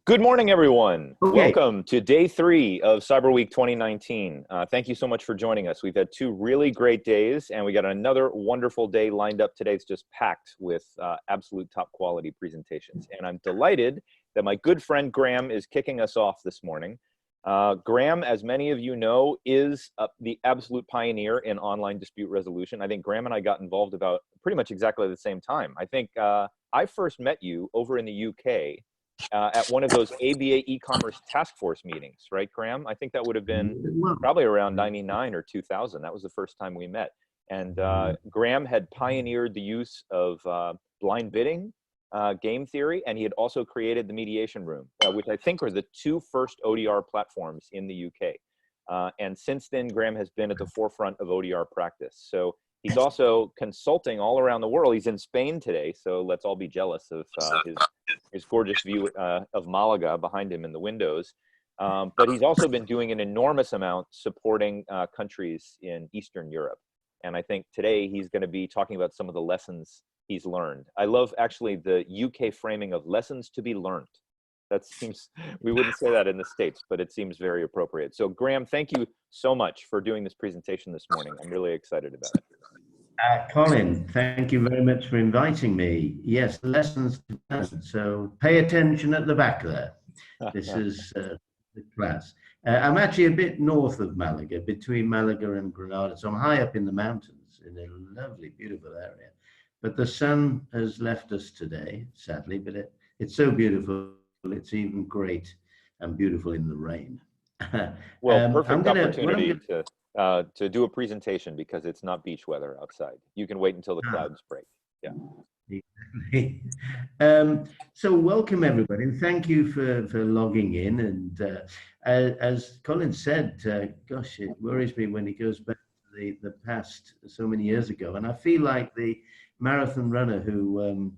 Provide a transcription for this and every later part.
Good morning, everyone. Okay. Welcome to day 3 of Cyberweek 2019. Thank you so much for joining us. We've had 2 really great days, and we got another wonderful day lined up today. It's just packed with absolute top quality presentations. And I'm delighted that my good friend Graham is kicking us off this morning. Graham, as many of you know, is the absolute pioneer in online dispute resolution. I think Graham and I got involved about pretty much exactly the same time. I think I first met you over in the UK at one of those ABA e-commerce task force meetings, right, Graham? I think that would have been probably around 99 or 2000. That was the first time we met. And Graham had pioneered the use of blind bidding, game theory, and he had also created the mediation room, which I think were the 2 first ODR platforms in the UK. And since then, Graham has been at the forefront of ODR practice. So he's also consulting all around the world. He's in Spain today, so let's all be jealous of his gorgeous view of Malaga behind him in the windows. But he's also been doing an enormous amount supporting countries in Eastern Europe. And I think today he's going to be talking about some of the lessons he's learned. I love actually the UK framing of lessons to be learned. That seems, we wouldn't say that in the States, but it seems very appropriate. So Graham, thank you so much for doing this presentation this morning. I'm really excited about it. Colin, thank you very much for inviting me. Yes, lessons to learn. So pay attention at the back there. This is the class. I'm actually a bit north of Malaga, between Malaga and Granada. So I'm high up in the mountains in a lovely, beautiful area. But the sun has left us today, sadly, but it's so beautiful. It's even great and beautiful in the rain. Well, perfect opportunity to do a presentation because it's not beach weather outside. You can wait until the clouds break. Yeah. Exactly. So welcome everybody, and thank you for logging in. And as Colin said, gosh, it worries me when he goes back to the past so many years ago. And I feel like the marathon runner who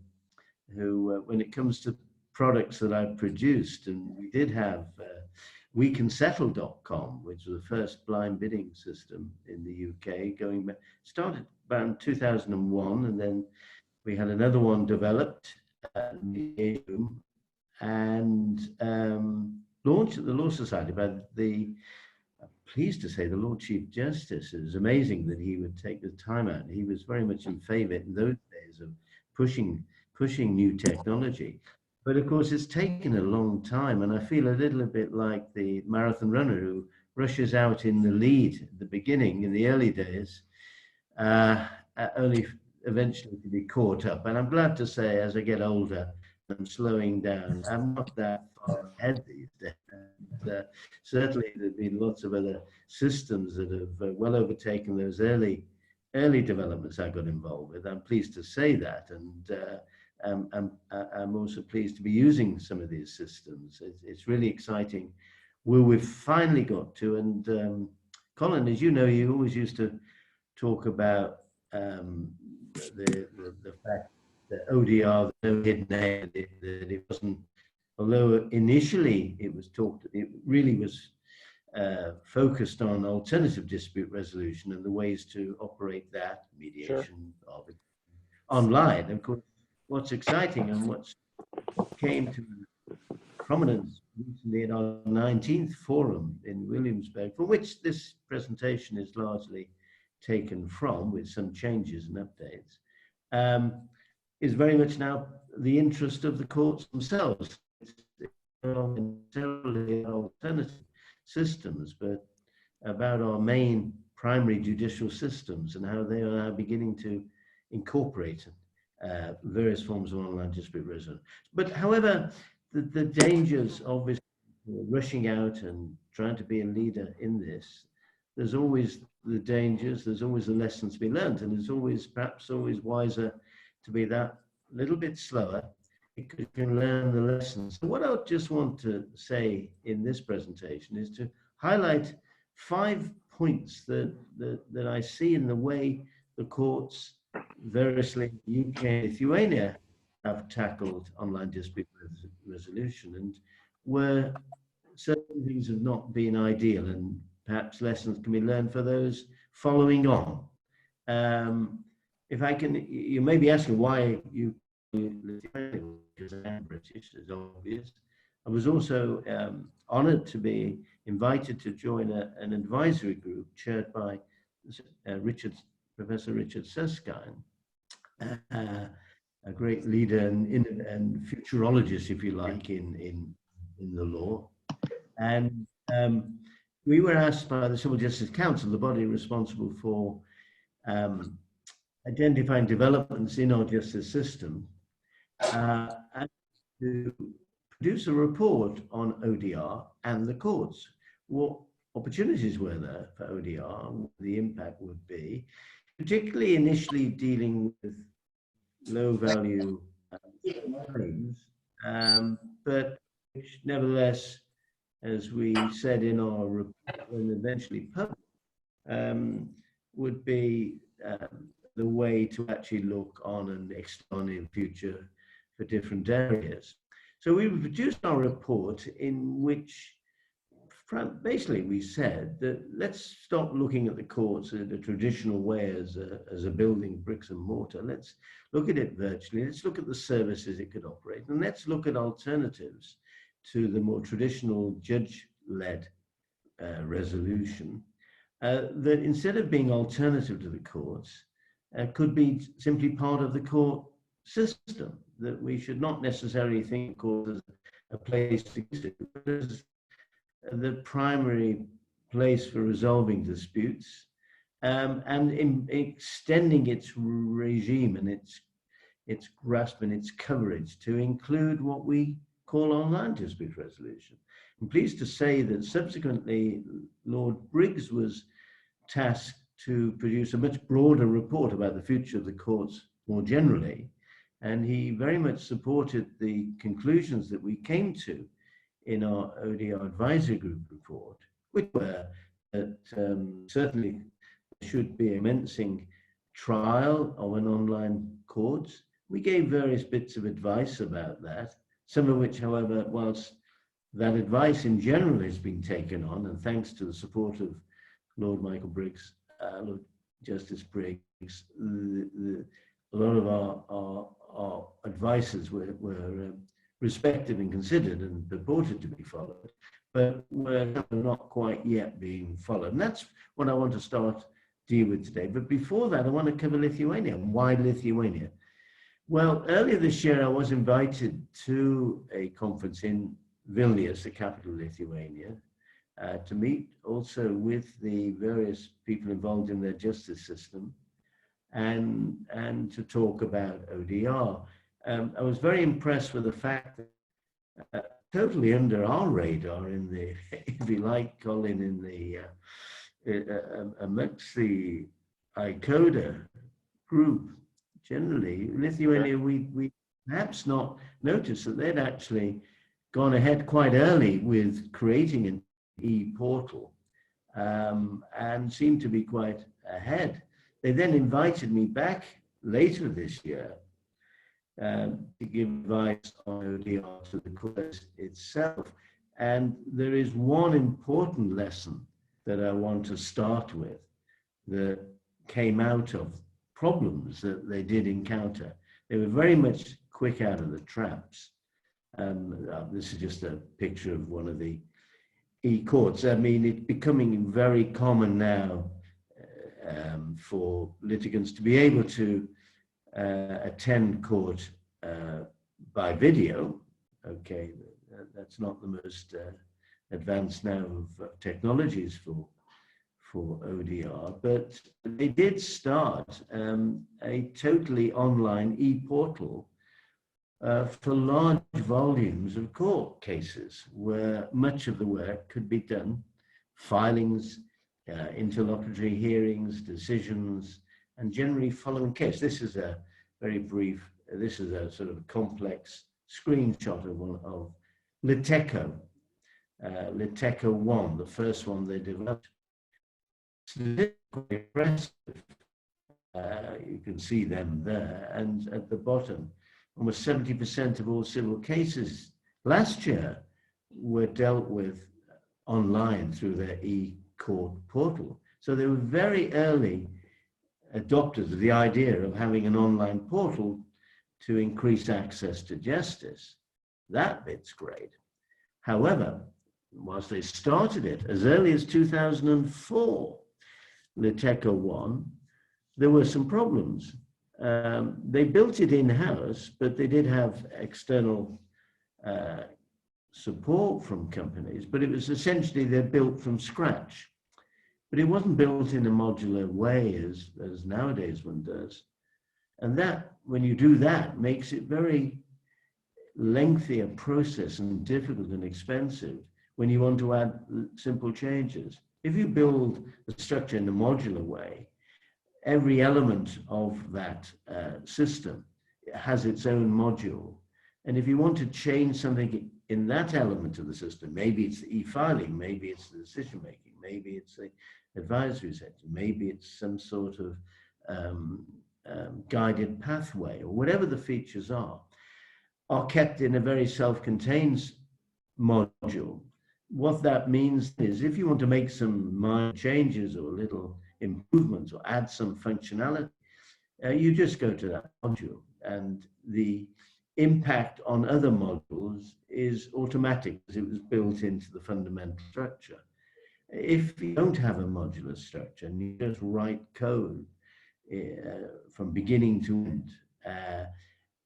when it comes to products that I've produced, and we did have wecansettle.com, which was the first blind bidding system in the UK, going back, started around 2001, and then we had another one developed and launched at the Law Society by I'm pleased to say, the Lord Chief Justice. It was amazing that he would take the time out. He was very much in favor in those days of pushing new technology. But of course, it's taken a long time, and I feel a little bit like the marathon runner who rushes out in the lead at the beginning, in the early days, only eventually to be caught up. And I'm glad to say, as I get older, I'm slowing down. I'm not that far ahead these days. And, certainly, there've been lots of other systems that have well overtaken those early developments I got involved with. I'm pleased to say that, and I'm also pleased to be using some of these systems. It's really exciting where we've finally got to. And Colin, as you know, you always used to talk about the fact that ODR, no hidden that it wasn't, although initially it really was focused on alternative dispute resolution and the ways to operate that mediation of it online. Of course, what's exciting and what came to prominence recently at our 19th forum in Williamsburg, for which this presentation is largely taken from, with some changes and updates, is very much now the interest of the courts themselves. It's not necessarily alternative systems, but about our main primary judicial systems and how they are now beginning to incorporate various forms of online dispute resolution. But however, the dangers obviously rushing out and trying to be a leader in this, there's always the dangers, there's always the lessons to be learned, and it's perhaps always wiser to be that little bit slower because you can learn the lessons. So what I just want to say in this presentation is to highlight 5 points that I see in the way the courts variously UK and Lithuania have tackled online dispute resolution, and where certain things have not been ideal, and perhaps lessons can be learned for those following on. If I can, you may be asking why you Lithuania, because I'm British, it's obvious. I was also honored to be invited to join an advisory group chaired by Professor Richard Susskind, a great leader and futurologist, if you like, in the law. And we were asked by the Civil Justice Council, the body responsible for identifying developments in our justice system, and to produce a report on ODR and the courts. What opportunities were there for ODR and what the impact would be, particularly initially dealing with low value claims, but which nevertheless, as we said in our report and eventually published, would be the way to actually look on and extend in future for different areas. So we produced our report in which basically we said that let's stop looking at the courts in a traditional way as a building, bricks and mortar. Let's look at it virtually. Let's look at the services it could operate. And let's look at alternatives to the more traditional judge-led resolution that instead of being alternative to the courts, could be simply part of the court system, that we should not necessarily think of court as a place to visit, but as the primary place for resolving disputes, and in extending its regime and its grasp and its coverage to include what we call online dispute resolution. I'm pleased to say that subsequently Lord Briggs was tasked to produce a much broader report about the future of the courts more generally, and he very much supported the conclusions that we came to in our ODR advisory group report, which were that certainly should be a commencing trial of an online court. We gave various bits of advice about that, some of which, however, whilst that advice in general has been taken on, and thanks to the support of Lord Michael Briggs, Lord Justice Briggs, a lot of our advices were respected and considered and purported to be followed, but were not quite yet being followed. And that's what I want to start deal with today. But before that, I want to cover Lithuania. Why Lithuania? Well, earlier this year, I was invited to a conference in Vilnius, the capital of Lithuania, to meet also with the various people involved in their justice system and to talk about ODR. I was very impressed with the fact that totally under our radar in the, if you like, Colin, in the, amongst the ICODA group, generally, Lithuania, we perhaps not noticed that they'd actually gone ahead quite early with creating an e-portal and seemed to be quite ahead. They then invited me back later this year to give advice on ODR to the course itself. And there is one important lesson that I want to start with that came out of problems that they did encounter. They were very much quick out of the traps. This is just a picture of one of the e-courts. I mean, it's becoming very common now for litigants to be able to attend court by video. Okay, that's not the most advanced now of technologies for ODR, but they did start a totally online e-portal for large volumes of court cases where much of the work could be done, filings, interlocutory hearings, decisions, and generally following case. This is a very brief, this is a sort of complex screenshot of Liteco, Liteco 1, the first one they developed. It's quite impressive. You can see them there, and at the bottom, almost 70% of all civil cases last year were dealt with online through their e-court portal. So they were very early adopters of the idea of having an online portal to increase access to justice. That bit's great. However, whilst they started it as early as 2004, Liteco 1, there were some problems. They built it in-house, but they did have external support from companies, but it was essentially they're built from scratch. But it wasn't built in a modular way as nowadays one does. And that, when you do that, makes it very lengthy a process and difficult and expensive when you want to add simple changes. If you build a structure in a modular way, every element of that system has its own module. And if you want to change something in that element of the system, maybe it's the e-filing, maybe it's the decision-making, maybe it's the advisory sector, maybe it's some sort of guided pathway, or whatever the features are kept in a very self-contained module. What that means is if you want to make some minor changes or little improvements or add some functionality, you just go to that module, and the impact on other modules is automatic because it was built into the fundamental structure. If you don't have a modular structure and you just write code from beginning to end,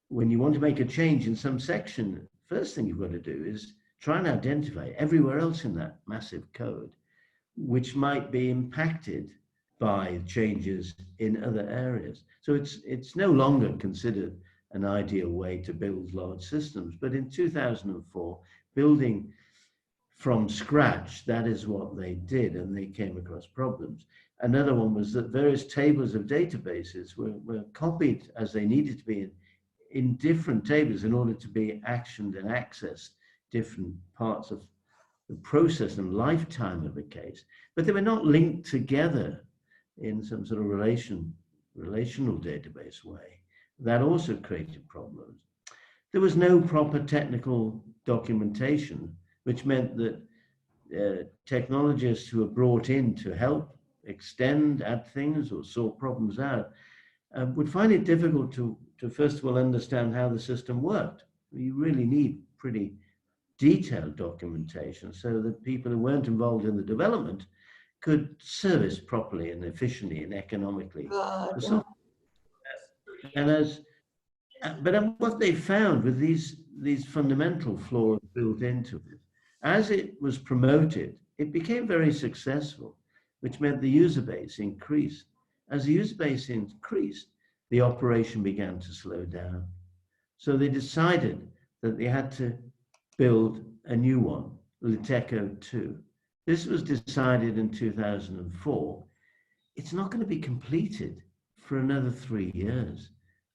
when you want to make a change in some section, first thing you've got to do is try and identify everywhere else in that massive code which might be impacted by changes in other areas. So it's no longer considered an ideal way to build large systems. But in 2004, building from scratch, that is what they did, and they came across problems. Another one was that various tables of databases were copied as they needed to be in different tables in order to be actioned and accessed different parts of the process and lifetime of a case, but they were not linked together in some sort of relational database way. That also created problems. There was no proper technical documentation, which meant that technologists who were brought in to help extend, add things, or sort problems out would find it difficult to first of all understand how the system worked. You really need pretty detailed documentation so that people who weren't involved in the development could service properly and efficiently and economically. But what they found with these fundamental flaws built into it, as it was promoted, it became very successful, which meant the user base increased. As the user base increased, the operation began to slow down. So they decided that they had to build a new one, Liteco 2. This was decided in 2004. It's not going to be completed for another 3 years,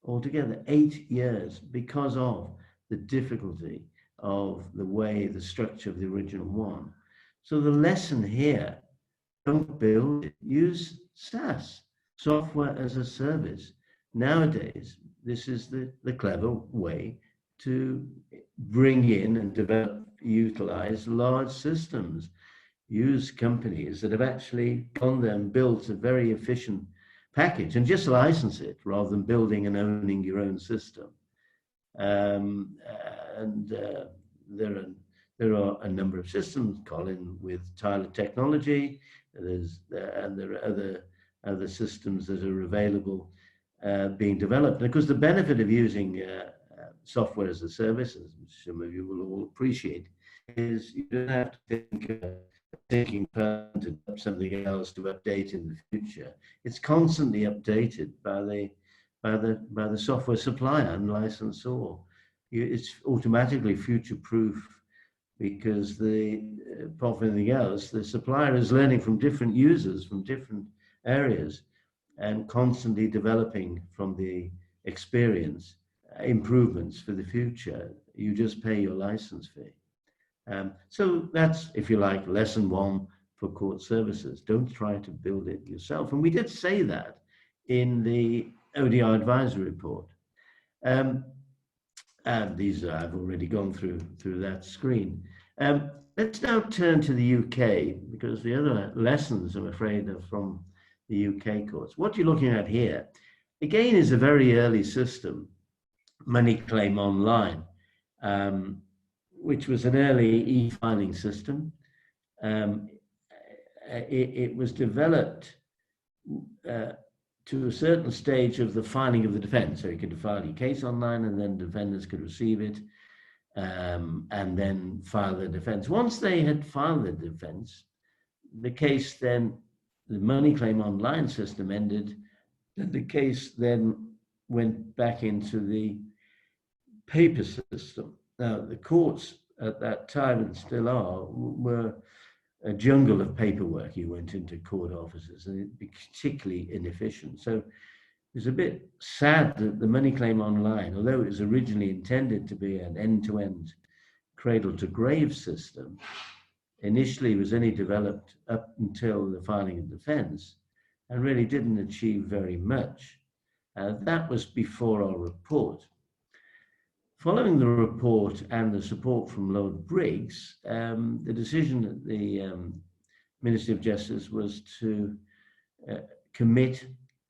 altogether 8 years, because of the difficulty of the way, the structure of the original one. So the lesson here, don't build it, use SaaS, software as a service. Nowadays, this is the clever way to bring in and develop, utilize large systems. Use companies that have actually gone there and built a very efficient package and just license it rather than building and owning your own system. There are a number of systems, Colin, with Tyler Technology. And there are other systems that are available being developed. And of course, the benefit of using software as a service, as some of you will all appreciate, is you don't have to think taking time to do something else to update in the future. It's constantly updated by the software supplier and licensor. It's automatically future-proof because apart from anything else, the supplier is learning from different users from different areas and constantly developing from the experience improvements for the future. You just pay your license fee. So that's, if you like, lesson one for court services. Don't try to build it yourself. And we did say that in the ODR advisory report. And these I've already gone through that screen. Let's now turn to the UK, because the other lessons, I'm afraid, are from the UK courts. What you're looking at here, again, is a very early system, Money Claim Online. which was an early e-filing system. Um, it was developed to a certain stage of the filing of the defense. So you could file your case online and then defendants could receive it and then file the defense. Once they had filed the defense, the case then, the money claim online system ended, and the case then went back into the paper system. Now, the courts at that time, and still are, were a jungle of paperwork. You went into court offices, and it'd be particularly inefficient. So it's a bit sad that the money claim online, although it was originally intended to be an end-to-end cradle-to-grave system, initially was only developed up until the filing of defense and really didn't achieve very much. That was before our report. Following the report and the support from Lord Briggs, the decision at the Ministry of Justice was to commit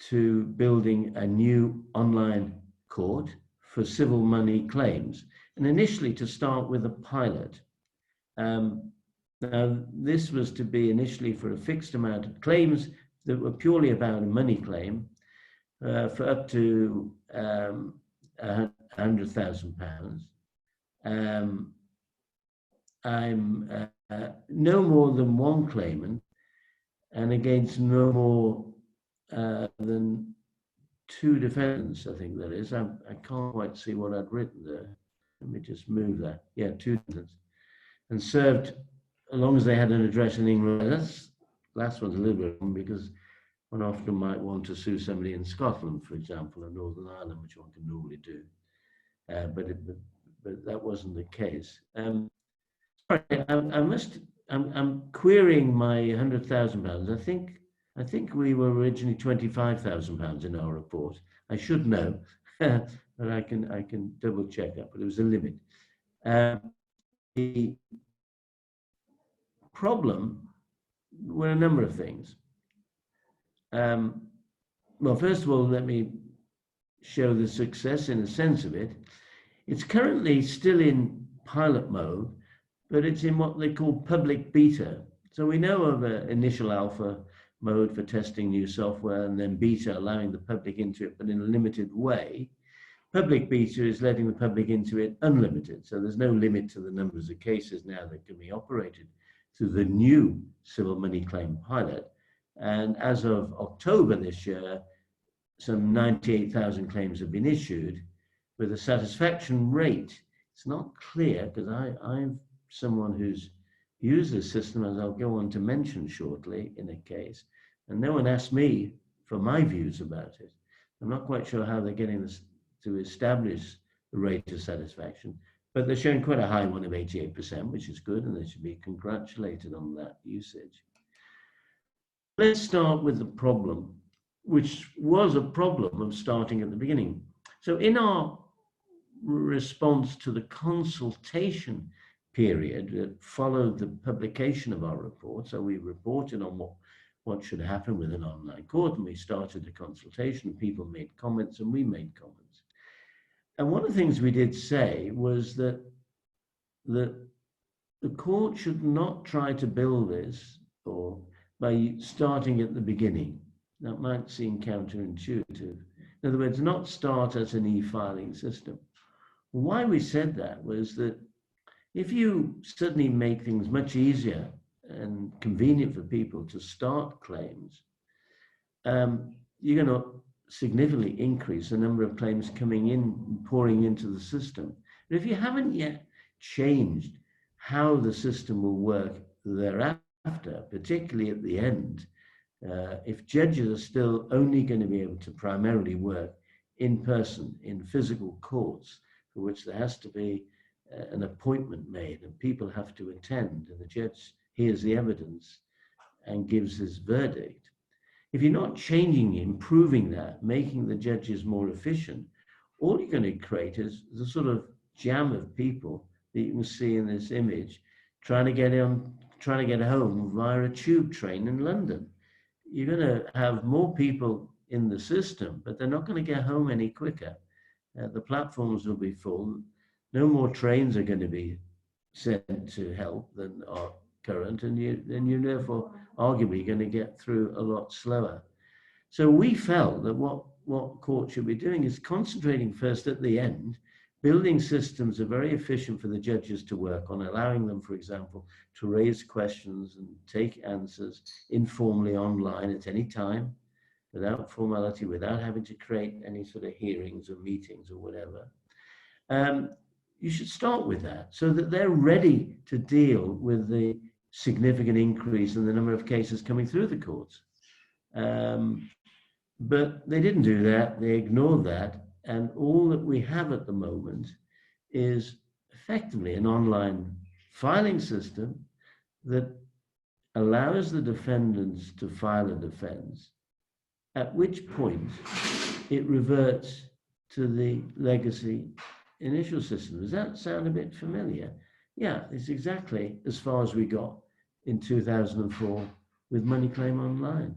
to building a new online court for civil money claims, and initially to start with a pilot. Now, this was to be initially for a fixed amount of claims that were purely about a money claim for up to £100,000. I'm no more than one claimant, and against no more than two defendants, I think that is. I can't quite see what I'd written there. Let me just move that. Yeah, two defendants. And served, as long as they had an address in England. That's last one's a little bit wrong, because one often might want to sue somebody in Scotland, for example, or Northern Ireland, which one can normally do. But that wasn't the case. Sorry, I'm querying my £100,000. I think we were originally £25,000 in our report. I should know, but I can double check that. But it was a limit. The problem were a number of things. Well, first of all, let me show the success in a sense of it. It's currently still in pilot mode, but it's in what they call public beta. So we know of an initial alpha mode for testing new software, and then beta allowing the public into it, but in a limited way. Public beta is letting the public into it unlimited. So there's no limit to the numbers of cases now that can be operated through the new civil money claim pilot. And as of October this year, some 98,000 claims have been issued with a satisfaction rate. It's not clear, because I'm someone who's used this system, as I'll go on to mention shortly in a case, and no one asked me for my views about it. I'm not quite sure how they're getting this to establish the rate of satisfaction, but they're showing quite a high one of 88%, which is good, and they should be congratulated on that usage. Let's start with the problem, which was a problem of starting at the beginning. So in our response to the consultation period that followed the publication of our report, so we reported on what should happen with an online court, and we started a consultation, people made comments and we made comments. And one of the things we did say was that the court should not try to build this or by starting at the beginning. That might seem counterintuitive. In other words, not start as an e-filing system. Why we said that was that if you suddenly make things much easier and convenient for people to start claims, you're going to significantly increase the number of claims coming in, pouring into the system. But if you haven't yet changed how the system will work thereafter, particularly at the end, if judges are still only going to be able to primarily work in person, in physical courts, for which there has to be an appointment made and people have to attend, and the judge hears the evidence and gives his verdict. If you're not changing, improving that, making the judges more efficient, all you're going to create is the sort of jam of people that you can see in this image trying to get home via a tube train in London. You're going to have more people in the system, but they're not going to get home any quicker. The platforms will be full. No more trains are going to be sent to help than are current, and you're therefore arguably going to get through a lot slower. So we felt that what court should be doing is concentrating first at the end, building systems are very efficient for the judges to work on, allowing them, for example, to raise questions and take answers informally online at any time, without formality, without having to create any sort of hearings or meetings or whatever. You should start with that so that they're ready to deal with the significant increase in the number of cases coming through the courts. But they didn't do that. They ignored that. And all that we have at the moment is effectively an online filing system that allows the defendants to file a defense, at which point it reverts to the legacy initial system. Does that sound a bit familiar? Yeah, it's exactly as far as we got in 2004 with Money Claim Online.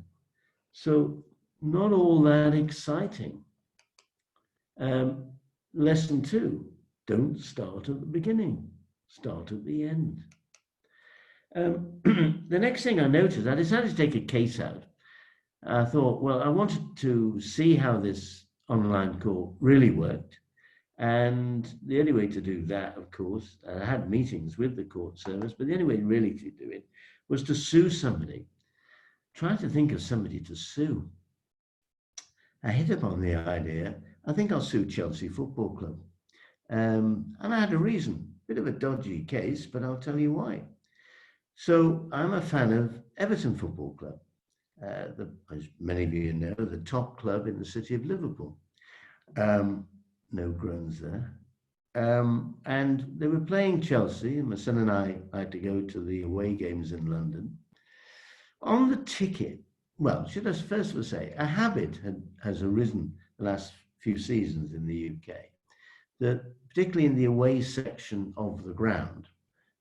So not all that exciting. Lesson 2, don't start at the beginning, start at the end. The next thing I noticed, I decided to take a case out. I thought, well, I wanted to see how this online court really worked. And the only way to do that, of course, I had meetings with the court service, but the only way really to do it was to sue somebody. Try to think of somebody to sue. I hit upon the idea, I think I'll sue Chelsea Football Club. And I had a reason, bit of a dodgy case, but I'll tell you why. So I'm a fan of Everton Football Club, as many of you know, the top club in the city of Liverpool. No groans there. And they were playing Chelsea, and my son and I had to go to the away games in London. On the ticket, well, should I first of all say, a habit has arisen the last few seasons in the UK, that particularly in the away section of the ground,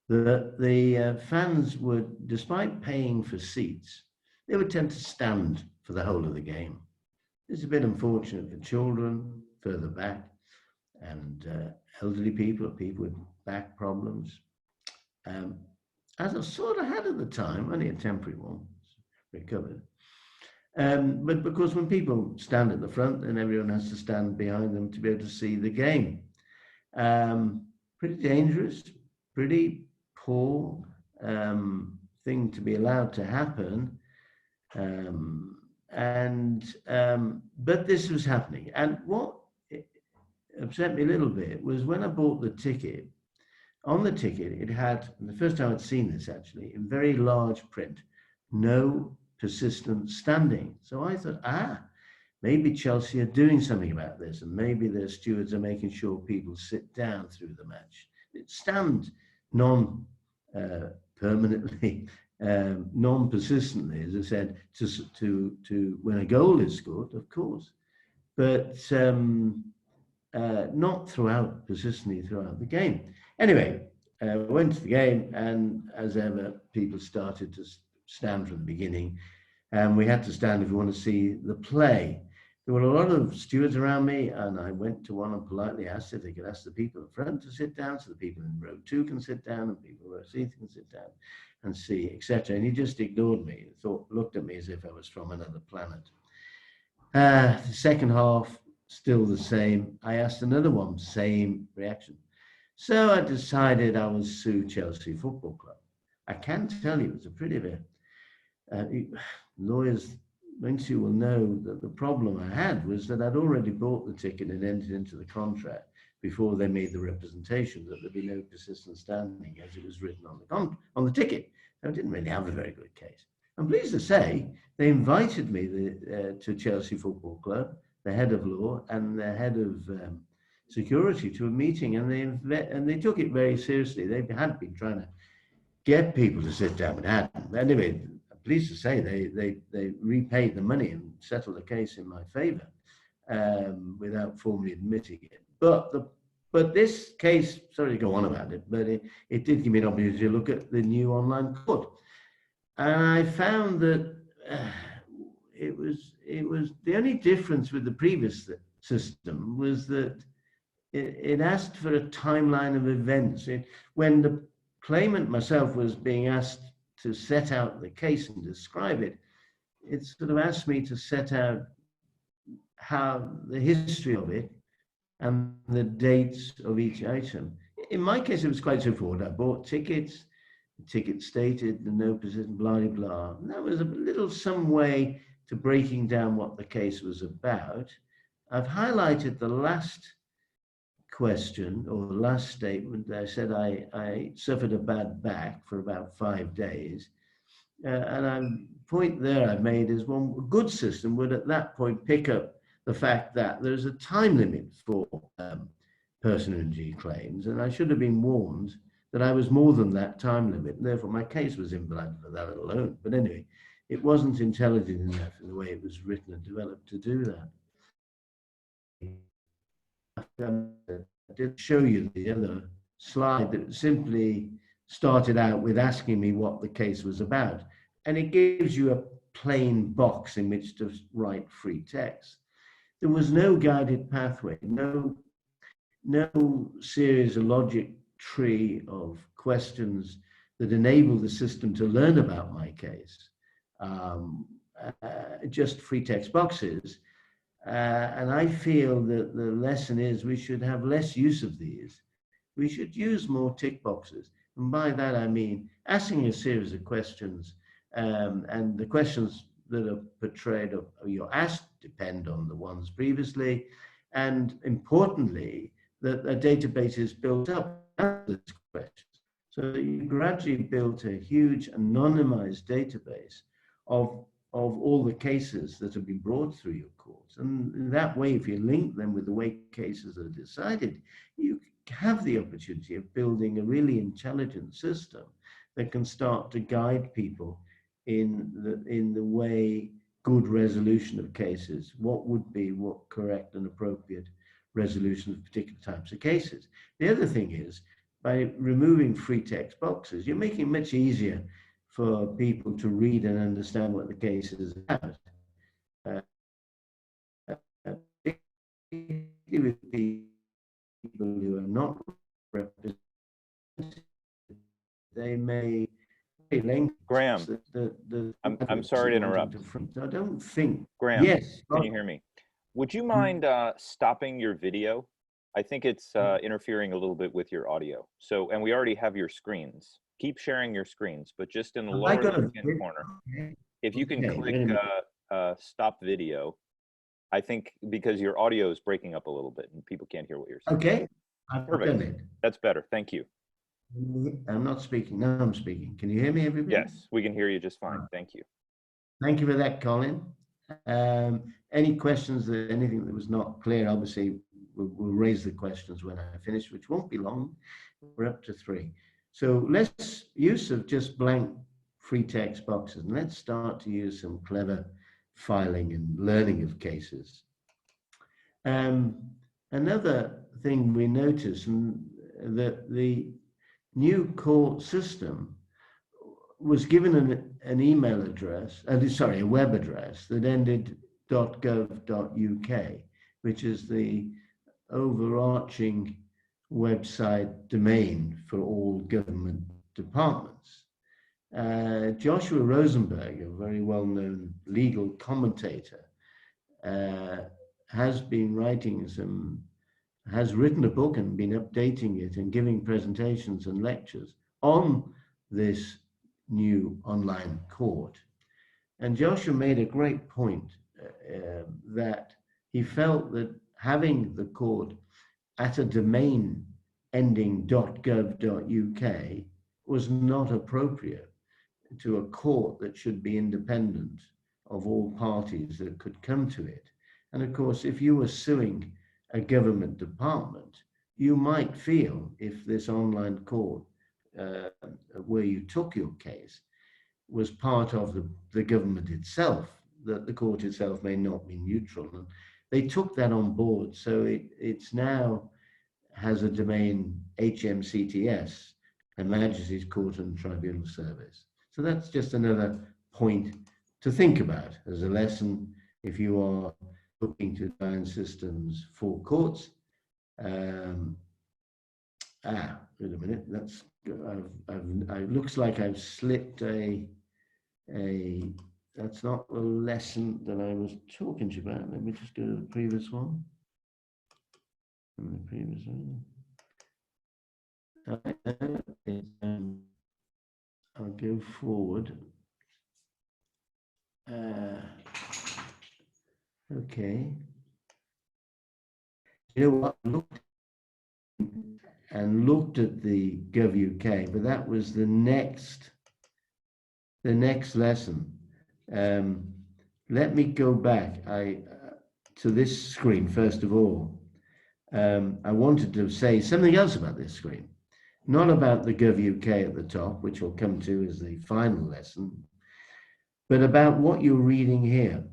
that the fans would, despite paying for seats, they would tend to stand for the whole of the game. It's a bit unfortunate for children further back, and elderly people or people with back problems. As I sort of had at the time, only a temporary one, recovered. But because when people stand at the front, then everyone has to stand behind them to be able to see the game. Pretty dangerous, pretty poor thing to be allowed to happen. But this was happening. And what upset me a little bit was when I bought the ticket, on the ticket, it had, the first time I'd seen this actually, in very large print, no persistent standing. So I thought, maybe Chelsea are doing something about this, and maybe their stewards are making sure people sit down through the match. It stand permanently, non-persistently, as I said, to when a goal is scored, of course, but not persistently throughout the game. Anyway, I went to the game, and as ever, people started to stand from the beginning, and we had to stand if we want to see the play. There were a lot of stewards around me, and I went to one and politely asked if they could ask the people up front to sit down, so the people in row 2 can sit down, and people in row 3 can sit down and see, etc. And he just ignored me, looked at me as if I was from another planet. The second half, still the same. I asked another one, same reaction. So I decided I would sue Chelsea Football Club. I can tell you, it's a pretty bit. Lawyers, most you will know that the problem I had was that I'd already bought the ticket and entered into the contract before they made the representation that there'd be no persistent standing as it was written on the ticket. I didn't really have a very good case. I'm pleased to say they invited me to Chelsea Football Club, the head of law and the head of security, to a meeting, and they took it very seriously. They had been trying to get people to sit down, but hadn't. Anyway, I'm pleased to say they repaid the money and settled the case in my favor without formally admitting it. But this case, sorry to go on about it, but it did give me an opportunity to look at the new online court. And I found that it was the only difference with the previous system was that it asked for a timeline of events. When the claimant myself was being asked to set out the case and describe it, it sort of asked me to set out how the history of it and the dates of each item. In my case, it was quite straightforward. I bought tickets, the ticket stated the no position, blah, blah, blah. And that was a little some way to breaking down what the case was about. I've highlighted the last question or the last statement. I said I suffered a bad back for about 5 days. And the point there I made is one good system would at that point pick up the fact that there's a time limit for personal injury claims, and I should have been warned that I was more than that time limit, and therefore my case was invalid for that alone. But anyway, it wasn't intelligent enough in the way it was written and developed to do that. I did show you the other slide that simply started out with asking me what the case was about, and it gives you a plain box in which to write free text. There was no guided pathway, no series of logic tree of questions that enable the system to learn about my case. Just free text boxes. And I feel that the lesson is we should have less use of these. We should use more tick boxes. And by that, I mean asking a series of questions, and the questions that are portrayed or you're asked depend on the ones previously. And importantly, that a database is built up out of those questions. So that you gradually built a huge anonymized database of all the cases that have been brought through your courts. And in that way, if you link them with the way cases are decided, you have the opportunity of building a really intelligent system that can start to guide people in the way good resolution of cases, what would be what correct and appropriate resolution of particular types of cases. The other thing is, by removing free text boxes, you're making it much easier for people to read and understand what the case is about. With people who are not represented, they may length. Graham, I'm sorry to interrupt. I don't think. Graham, yes. Can you hear me? Would you mind stopping your video? I think it's interfering a little bit with your audio. So, and we already have your screens. Keep sharing your screens, but just in the lower left-hand corner, if you can click stop video, I think because your audio is breaking up a little bit and people can't hear what you're saying. Okay, I've done it. That's better. Thank you. I'm not speaking. Now I'm speaking. Can you hear me, everybody? Yes, we can hear you just fine. Thank you. Thank you for that, Colin. Any questions, anything that was not clear, obviously, we'll raise the questions when I finish, which won't be long. We're up to 3. So less use of just blank free text boxes, and let's start to use some clever filing and learning of cases. Another thing we noticed that the new court system was given an email address, a web address that ended .gov.uk, which is the overarching website domain for all government departments. Joshua Rosenberg, a very well-known legal commentator, has written a book and been updating it and giving presentations and lectures on this new online court. And Joshua made a great point that he felt that having the court at a domain ending .gov.uk was not appropriate to a court that should be independent of all parties that could come to it. And of course, if you were suing a government department, you might feel if this online court where you took your case was part of the government itself, that the court itself may not be neutral. And they took that on board. So it's now has a domain HMCTS, Her Majesty's Court and Tribunal Service. So that's just another point to think about as a lesson if you are looking to design systems for courts. wait a minute. That's it looks like I've slipped a. That's not the lesson that I was talking to you about. Let me just go to the previous one. And the previous one. I'll go forward. Okay. You know what? Looked at the GovUK, but that was the next lesson. Let me go back to this screen first of all. I wanted to say something else about this screen, not about the GovUK at the top, which we'll come to as the final lesson, but about what you're reading here.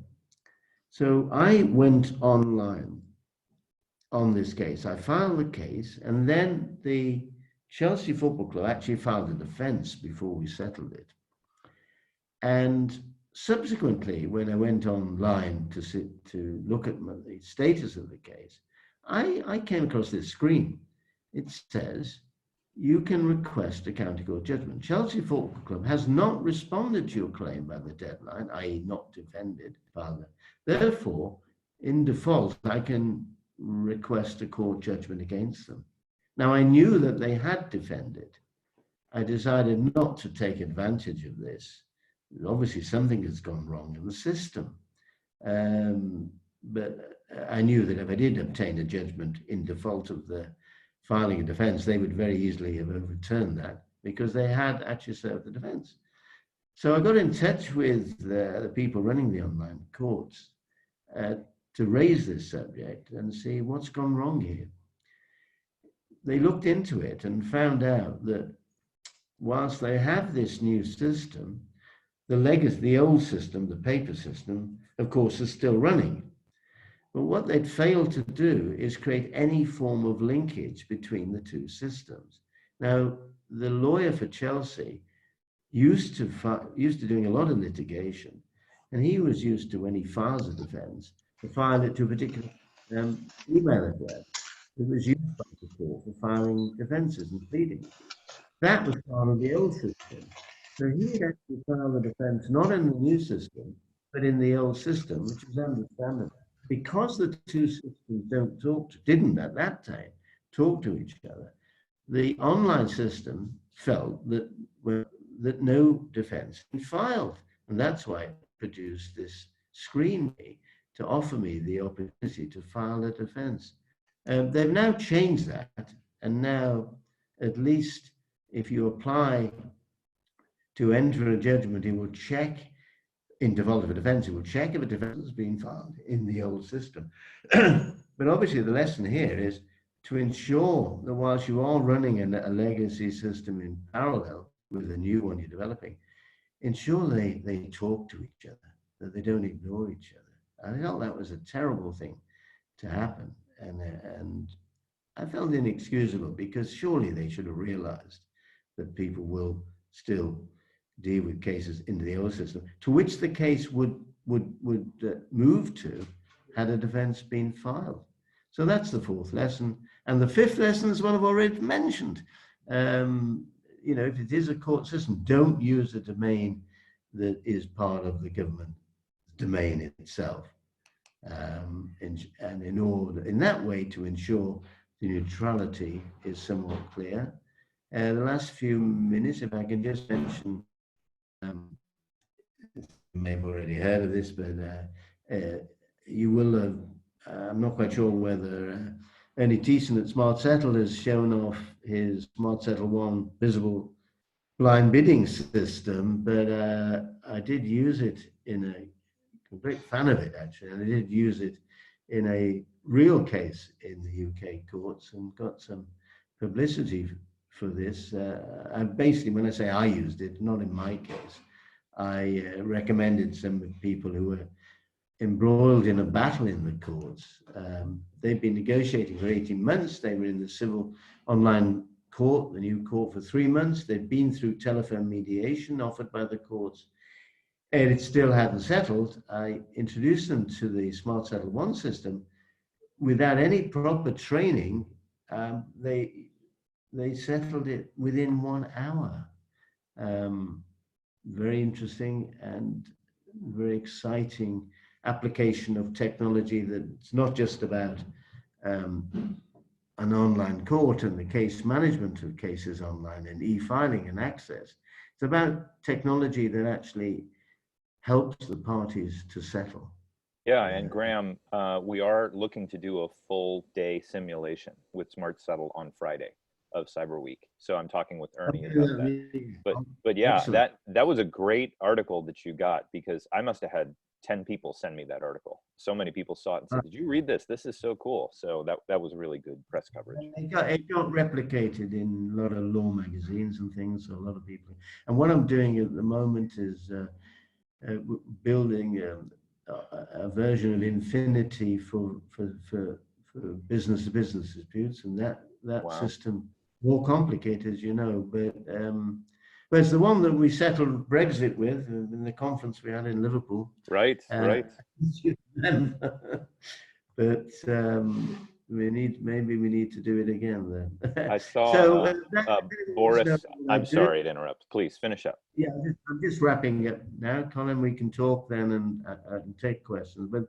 So I went online on this case. I filed the case, and then the Chelsea Football Club actually filed a defense before we settled it. And subsequently, when I went online to look at the status of the case, I came across this screen. It says, you can request a county court judgment. Chelsea Football Club has not responded to your claim by the deadline, i.e. not defended. Therefore, in default, I can request a court judgment against them. Now, I knew that they had defended. I decided not to take advantage of this. Obviously, something has gone wrong in the system. But I knew that if I did obtain a judgment in default of the filing a defense, they would very easily have overturned that because they had actually served the defense. So I got in touch with the people running the online courts to raise this subject and see what's gone wrong here. They looked into it and found out that whilst they have this new system, the old system, the paper system, of course, is still running. But what they'd failed to do is create any form of linkage between the two systems. Now, the lawyer for Chelsea used to doing a lot of litigation, and he was used to, when he files a defense, to file it to a particular email address that was used by the court for filing defenses and pleadings. That was part of the old system. So he had actually filed the defense not in the new system, but in the old system, which was understandable. Because the two systems didn't at that time talk to each other, the online system felt that no defense had been filed. And that's why it produced this screen to offer me the opportunity to file a defense. They've now changed that. And now, at least if you apply to enter a judgment, it will check in default of a defense, it will check if a defense has been filed in the old system. But obviously the lesson here is to ensure that whilst you are running a legacy system in parallel with the new one you're developing, ensure they talk to each other, that they don't ignore each other. I felt that was a terrible thing to happen. And I felt inexcusable because surely they should have realized that people will still deal with cases into the old system, to which the case would move to had a defense been filed. So that's the fourth lesson. And the fifth lesson is what I've already mentioned. If it is a court system, don't use a domain that is part of the government domain itself. And in order, in that way, to ensure the neutrality is somewhat clear. The last few minutes, if I can just mention, you may have already heard of this, but you will have, I'm not quite sure whether Ernie Thiessen at Smart Settle has shown off his Smart Settle 1 visible blind bidding system, but I did use it I'm a great fan of it actually, and I did use it in a real case in the UK courts and got some publicity for this. Basically, when I say I used it, not in my case, I recommended some people who were embroiled in a battle in the courts. They've been negotiating for 18 months. They were in the civil online court, the new court, for 3 months. They'd been through telephone mediation offered by the courts, and it still hadn't settled. I introduced them to the Smart Settle 1 system without any proper training. they settled it within 1 hour. Um, Very interesting and very exciting application of technology that's not just about um, an online court and the case management of cases online and e-filing and access. It's about technology that actually helps the parties to settle. Yeah, and Uh, Graham, we are looking to do a full day simulation with Smart Settle on Friday of Cyber Week. So I'm talking with Ernie about that. But yeah, Excellent. that was a great article that you got, because I must have had 10 people send me that article. So many people saw it and said, "Did you read this? This is so cool." So that was really good press coverage. It got replicated in a lot of law magazines and things. So a lot of people. And what I'm doing at the moment is building a version of Infinity for business to business disputes, and that Wow. system more complicated, as you know, but it's the one that we settled Brexit with in the conference we had in Liverpool. Right, Uh, right. but maybe we need to do it again then. I saw So that is Boris. what I I'm do. sorry to interrupt. Please finish up. Yeah, I'm just wrapping up now, Colin. We can talk then and take questions. But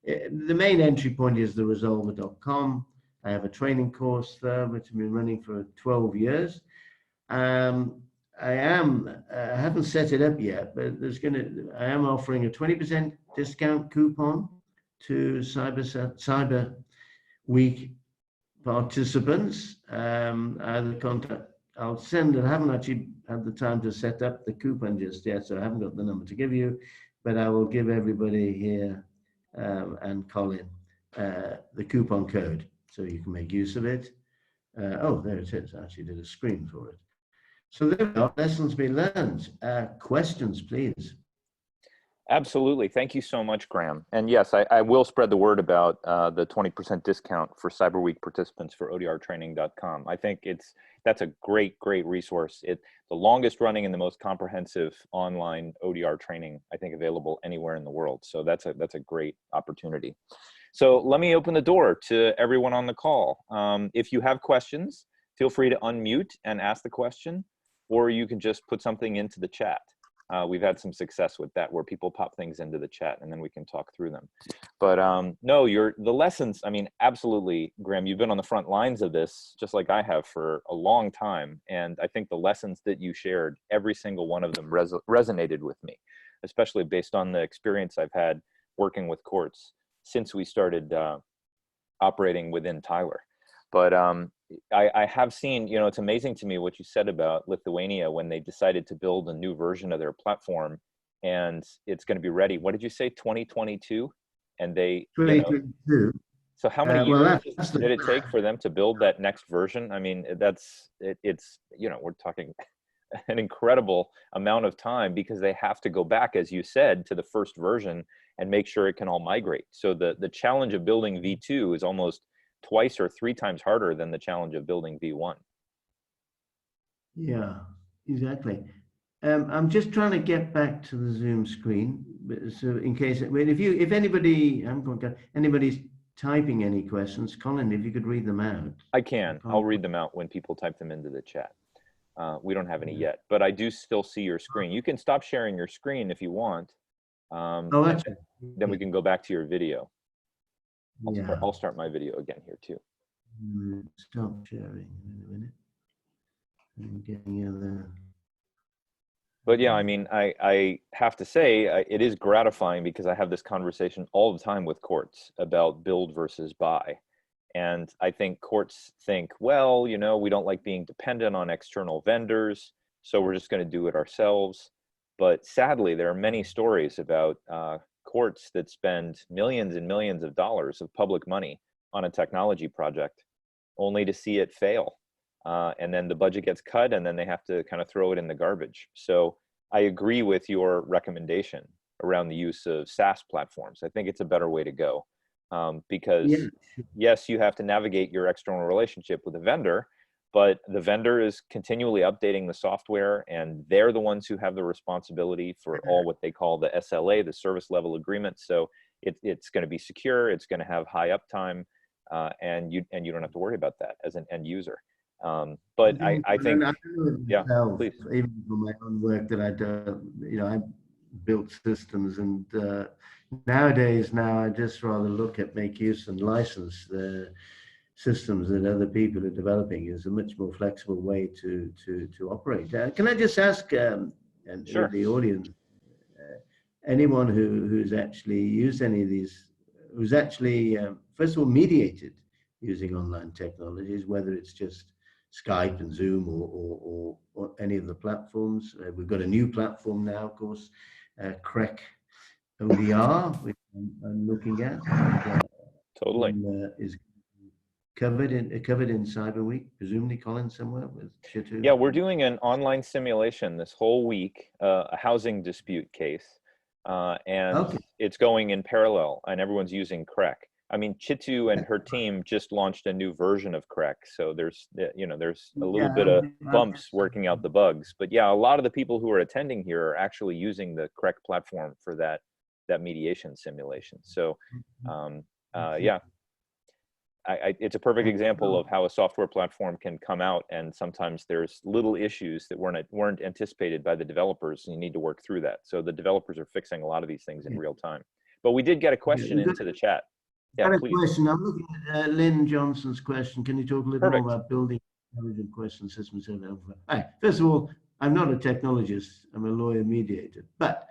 the main entry point is the resolver.com. I have a training course there, which I've been running for 12 years. Um, I haven't set it up yet, but I am offering a 20% discount coupon to Cyber Week participants. Either contact, I'll send it. I haven't actually had the time to set up the coupon just yet, so I haven't got the number to give you, but I will give everybody here and Colin the coupon code so you can make use of it. Oh, there it is. I actually did a screen for it. So there we are. Lessons been learned. Questions, please. Absolutely. Thank you so much, Graham. And yes, I will spread the word about the 20% discount for Cyber Week participants for odrtraining.com. I think that's a great, great resource. It's the longest running and the most comprehensive online ODR training, I think, available anywhere in the world. So that's a great opportunity. So let me open the door to everyone on the call. If you have questions, feel free to unmute and ask the question, or you can just put something into the chat. We've had some success with that, where people pop things into the chat and then we can talk through them. But no, the lessons, I mean, absolutely, Graham, you've been on the front lines of this, just like I have, for a long time. And I think the lessons that you shared, every single one of them resonated with me, especially based on the experience I've had working with courts since we started operating within Tyler. But I have seen, it's amazing to me what you said about Lithuania when they decided to build a new version of their platform, and it's going to be ready. What did you say, 2022? And they, 2022. so how many Well, years that's did the it take for them to build that next version? I mean, it's, we're talking an incredible amount of time, because they have to go back, as you said, to the first version and make sure it can all migrate. So the challenge of building V2 is almost twice or three times harder than the challenge of building V1. Yeah, exactly. I'm just trying to get back to the Zoom screen, so in case, if anybody, I'm going to, anybody's typing any questions, Colin, if you could read them out. I can. I'll read them out when people type them into the chat. We don't have any yet, but I do still see your screen. You can stop sharing your screen if you want. Oh, actually, then we can go back to your video. yeah. I'll start my video again here too. Stop sharing in a minute. I'm getting you there. But yeah, I mean, I have to say, it is gratifying, because I have this conversation all the time with courts about build versus buy. And I think courts think, well, we don't like being dependent on external vendors, so we're just going to do it ourselves. But sadly, there are many stories about courts that spend millions and millions of dollars of public money on a technology project, only to see it fail. And then the budget gets cut, and then they have to kind of throw it in the garbage. So I agree with your recommendation around the use of SaaS platforms. I think it's a better way to go, because yes, you have to navigate your external relationship with a vendor, but the vendor is continually updating the software, and they're the ones who have the responsibility for all what they call the SLA, the service level agreement. So it's going to be secure, it's going to have high uptime, and you don't have to worry about that as an end user. But I think, and I know it yeah, myself, please. even for my own work that I do, I built systems, and nowadays now I just rather look at make use and license the systems that other people are developing is a much more flexible way to operate. Can I just ask and Sure. the audience, anyone who's actually used any of these, who's actually first of all mediated using online technologies, whether it's just Skype and Zoom or any of the platforms. We've got a new platform now, of course, CREC ODR, which I'm looking at, and Totally. is covered in Cyberweek, presumably, Colin, somewhere with Chitu. Yeah, we're doing an online simulation this whole week, a housing dispute case, and Okay. it's going in parallel, and everyone's using CREC. I mean, Chitu and her team just launched a new version of CREC, so there's a little Yeah, bit of I've bumps working out the bugs. But yeah, a lot of the people who are attending here are actually using the CREC platform for that mediation simulation. So yeah, it's a perfect example of how a software platform can come out, and sometimes there's little issues that weren't anticipated by the developers, and you need to work through that. So the developers are fixing a lot of these things in real time. But we did get a question into the chat. Yeah, got a please. question. I'm looking at Lynn Johnson's question. Can you talk a little more Perfect. about building intelligent question systems? First of all, I'm not a technologist. I'm a lawyer mediator. But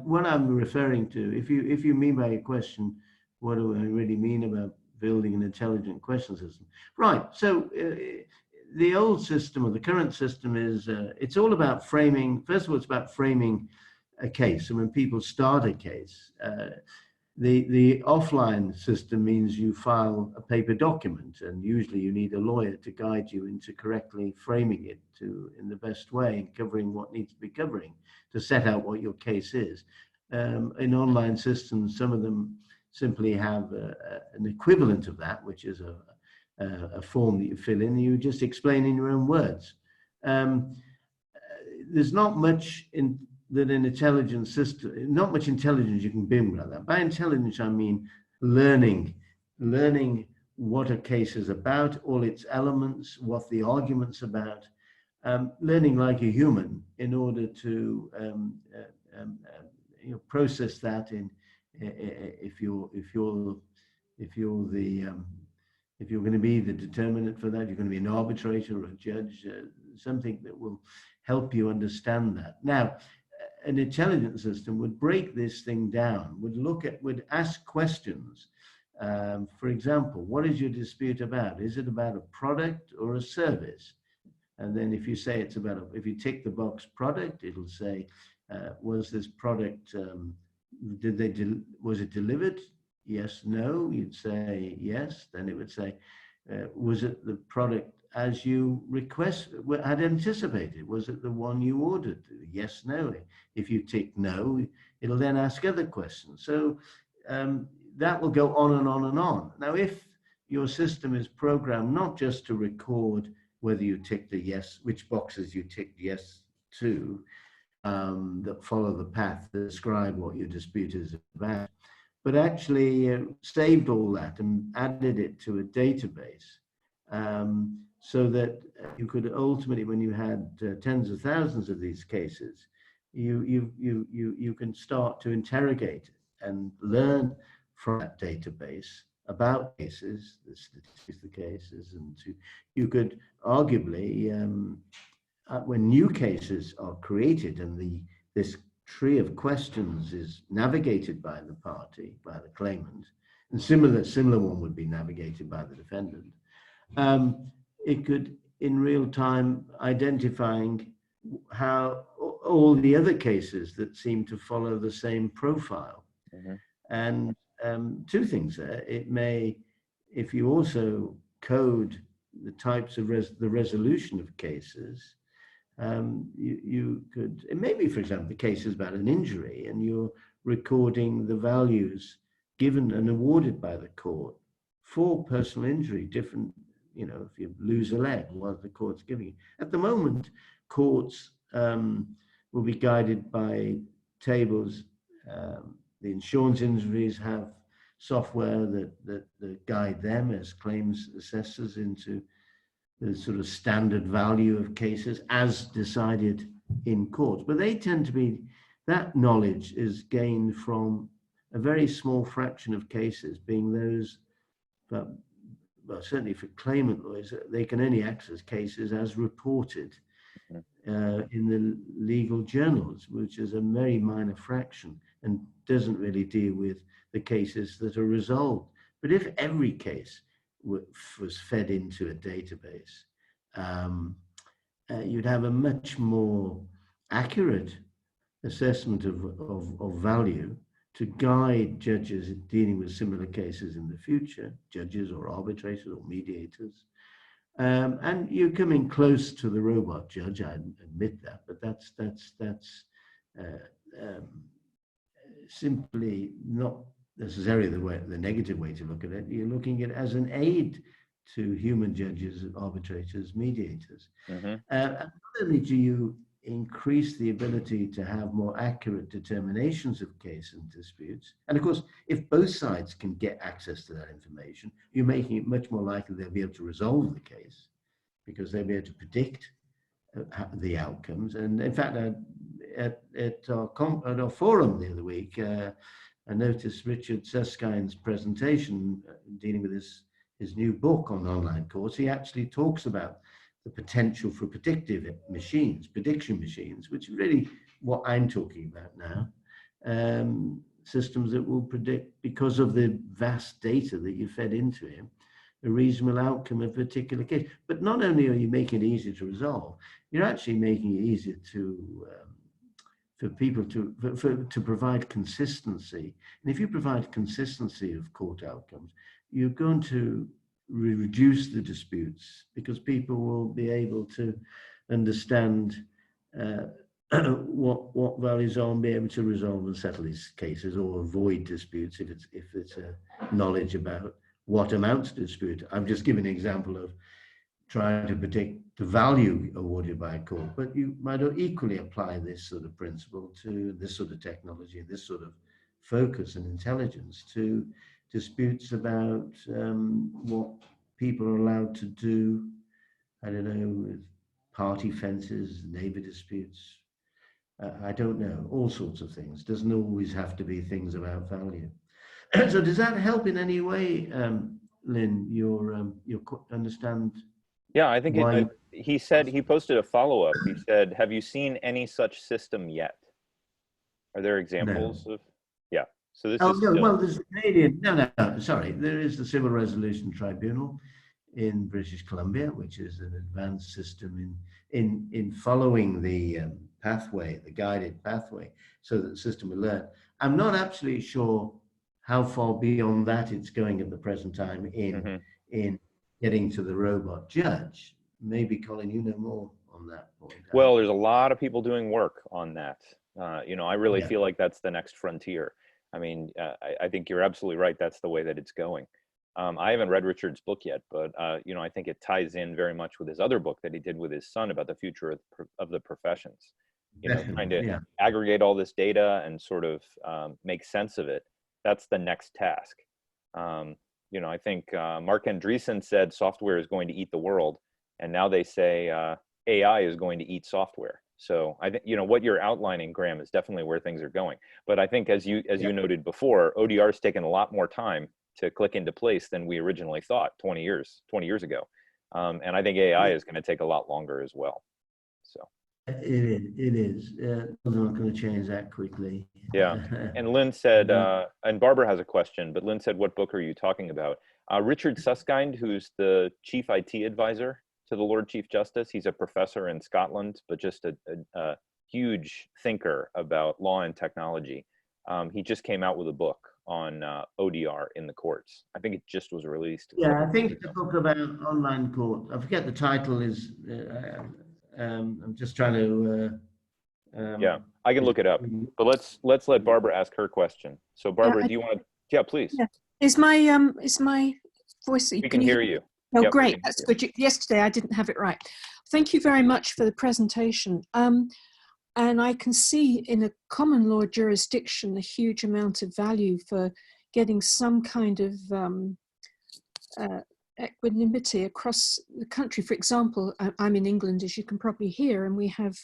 what I'm referring to, if you mean by a question, what do I really mean about building an intelligent question system? Right. So the old system or the current system is it's all about framing. First of all, it's about framing a case. And when people start a case, the offline system means you file a paper document, and usually you need a lawyer to guide you into correctly framing it in the best way and covering what needs to be covering to set out what your case is. In online systems, some of them simply have an equivalent of that, which is a form that you fill in and you just explain in your own words. There's not much in that an intelligent system, not much intelligence you can build like that. By intelligence, I mean learning what a case is about, all its elements, what the argument's about, learning like a human in order to process that in if you're going to be the determinant for that, you're going to be an arbitrator or a judge, something that will help you understand that. Now, an intelligent system would break this thing down, would ask questions. For example, what is your dispute about? Is it about a product or a service? And then if you say it's about, if you tick the box product, it'll say, was this product, was it delivered? Yes, no. You'd say yes. Then it would say, was it the product as you had anticipated? Was it the one you ordered? Yes, no. If you tick no, it'll then ask other questions. So that will go on and on and on. Now, if your system is programmed not just to record whether you tick the yes, which boxes you ticked yes to, that follow the path that describe what your dispute is about, but actually saved all that and added it to a database, so that you could ultimately, when you had tens of thousands of these cases, you can start to interrogate and learn from that database about cases, the statistics, the cases, and you could arguably, when new cases are created and this tree of questions is navigated by the party, by the claimant, and similar one would be navigated by the defendant. It could, in real time, identifying how all the other cases that seem to follow the same profile. Mm-hmm. And two things there. It may, if you also code the types of the resolution of cases, you could, it may be, for example, the case is about an injury and you're recording the values given and awarded by the court for personal injury, different, if you lose a leg, what the court's giving you. At the moment, courts will be guided by tables. The insurance industries have software that guide them as claims assessors into the sort of standard value of cases as decided in court. But they tend to be, that knowledge is gained from a very small fraction of cases, being those, but well, certainly for claimant lawyers, they can only access cases as reported in the legal journals, which is a very minor fraction and doesn't really deal with the cases that are resolved. But if every case was fed into a database, you'd have a much more accurate assessment of value to guide judges dealing with similar cases in the future, judges or arbitrators or mediators. And you're coming close to the robot judge, I admit that, but that's simply not necessarily the negative way to look at it. You're looking at it as an aid to human judges, arbitrators, mediators. And not only do you increase the ability to have more accurate determinations of case and disputes, and of course, if both sides can get access to that information, you're making it much more likely they'll be able to resolve the case because they'll be able to predict the outcomes. And in fact, at our forum the other week, I noticed Richard Suskind's presentation dealing with his new book on online courts. He actually talks about the potential for predictive machines, prediction machines, which is really what I'm talking about now. Systems that will predict, because of the vast data that you fed into him, a reasonable outcome of a particular case. But not only are you making it easier to resolve, you're actually making it easier to for people to provide consistency. And if you provide consistency of court outcomes, you're going to reduce the disputes because people will be able to understand what values are and be able to resolve and settle these cases or avoid disputes if it's a knowledge about what amounts to dispute. I've just given an example of trying to predict the value awarded by a court, but you might equally apply this sort of principle to this sort of technology, this sort of focus and intelligence to disputes about what people are allowed to do, I don't know, with party fences, neighbor disputes, I don't know, all sorts of things. Doesn't always have to be things about value. So does that help in any way, Lynn, your understand? Yeah, I think why he said, he posted a follow-up. He said, have you seen any such system yet? Are there examples of? Yeah. So this is no, well, there's the Canadian, no, sorry. There is the Civil Resolution Tribunal in British Columbia, which is an advanced system in following the pathway, the guided pathway, so that the system will learn. I'm not absolutely sure how far beyond that it's going at the present time in getting to the robot judge. Maybe, Colin, you know more on that point. Well, there's a lot of people doing work on that. I really feel like that's the next frontier. I mean, I think you're absolutely right. That's the way that it's going. I haven't read Richard's book yet, but I think it ties in very much with his other book that he did with his son about the future of the professions. Trying to aggregate all this data and sort of make sense of it. That's the next task. I think Mark Andreessen said software is going to eat the world, and now they say AI is going to eat software. So I think what you're outlining, Graham, is definitely where things are going. But I think as you noted before, ODR has taken a lot more time to click into place than we originally thought 20 years ago. And I think AI is going to take a lot longer as well. So it is. I'm not going to change that quickly. Yeah. And Lynn said, and Barbara has a question, but Lynn said, what book are you talking about? Richard Suskind, who's the chief IT advisor to the Lord Chief Justice. He's a professor in Scotland, but just a huge thinker about law and technology. He just came out with a book on ODR in the courts. I think it just was released. Yeah, I think the book about online court, I forget the title is, I'm just trying to... yeah, I can look it up, but let's let Barbara ask her question. So Barbara, do you want to, yeah, please. Yeah. Is my voice? We can hear you. Oh, yep, great. That's good. Yesterday I didn't have it right. Thank you very much for the presentation. And I can see in a common law jurisdiction a huge amount of value for getting some kind of equanimity across the country. For example, I'm in England, as you can probably hear, and we have,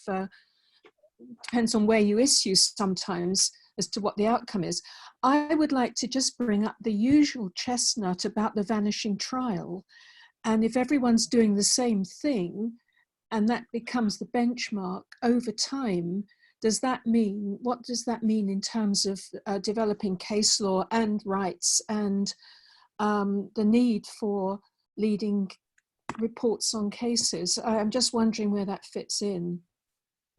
depends on where you issue sometimes as to what the outcome is. I would like to just bring up the usual chestnut about the vanishing trial. And if everyone's doing the same thing, and that becomes the benchmark over time, what does that mean in terms of developing case law and rights and the need for leading reports on cases? I'm just wondering where that fits in.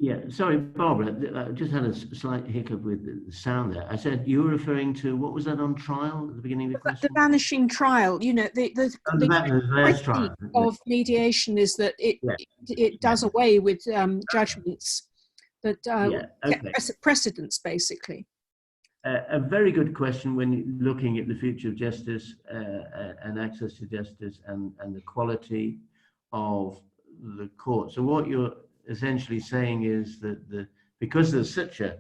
Yeah, sorry, Barbara, I just had a slight hiccup with the sound there. I said you were referring to, what was that on trial at the beginning of the question? The vanishing trial, you know, the last trial of mediation is that it does away with judgments that precedents, basically. A very good question when looking at the future of justice and access to justice and the quality of the court. So what you're essentially saying is that because there's such a